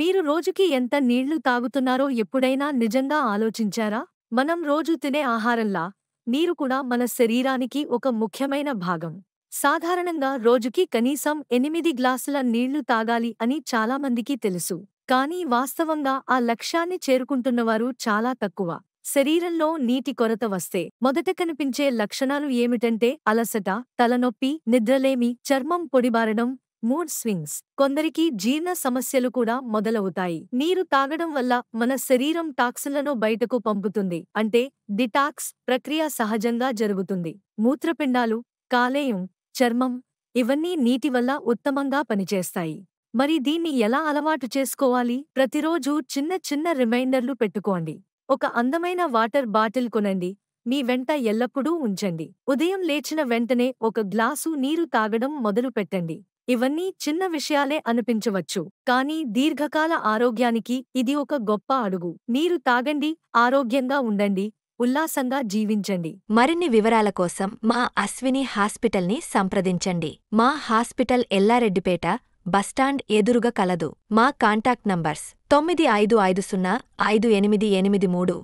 మీరు రోజుకి ఎంత నీళ్లు తాగుతున్నారో ఎప్పుడైనా నిజంగా ఆలోచించారా? మనం రోజు తినే ఆహారంలా నీరు కూడా మన శరీరానికి ఒక ముఖ్యమైన భాగం. సాధారణంగా రోజుకి కనీసం 8 గ్లాసుల నీళ్లు తాగాలి అని చాలామందికి తెలుసు. కానీ వాస్తవంగా ఆ లక్ష్యాన్ని చేరుకుంటున్నవారు చాలా తక్కువ. శరీరంలో నీటి కొరత వస్తే మొదట కనిపించే లక్షణాలు ఏమిటంటే అలసట, తలనొప్పి, నిద్రలేమి, చర్మం పొడిబారడం, మూడ్ స్వింగ్స్. కొందరికి జీర్ణ సమస్యలు కూడా మొదలవుతాయి. నీరు తాగడం వల్ల మన శరీరం టాక్సిన్లను బయటకు పంపుతుంది. అంటే డిటాక్స్ ప్రక్రియ సహజంగా జరుగుతుంది. మూత్రపిండాలు, కాలేయం, చర్మం ఇవన్నీ నీటి వల్ల ఉత్తమంగా పనిచేస్తాయి. మరి దీన్ని ఎలా అలవాటు చేసుకోవాలి? ప్రతిరోజు చిన్న చిన్న రిమైండర్లు పెట్టుకోండి. ఒక అందమైన వాటర్ బాటిల్ కొనండి. మీ వెంట ఎల్లప్పుడూ ఉంచండి. ఉదయం లేచిన వెంటనే ఒక గ్లాసు నీరు తాగడం మొదలు పెట్టండి. ఇవన్నీ చిన్న విషయాలే అనిపించవచ్చు, కానీ దీర్ఘకాల ఆరోగ్యానికి ఇది ఒక గొప్ప అడుగు. నీరు తాగండి, ఆరోగ్యంగా ఉండండి, ఉల్లాసంగా జీవించండి. మరిన్ని వివరాల కోసం మా అశ్విని హాస్పిటల్ని సంప్రదించండి. మా హాస్పిటల్ ఎల్లారెడ్డిపేట బస్టాండ్ ఎదురుగా కలదు. మా కాంటాక్ట్ నంబర్స్ 95505883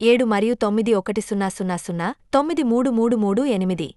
77 మరియు 9100093338.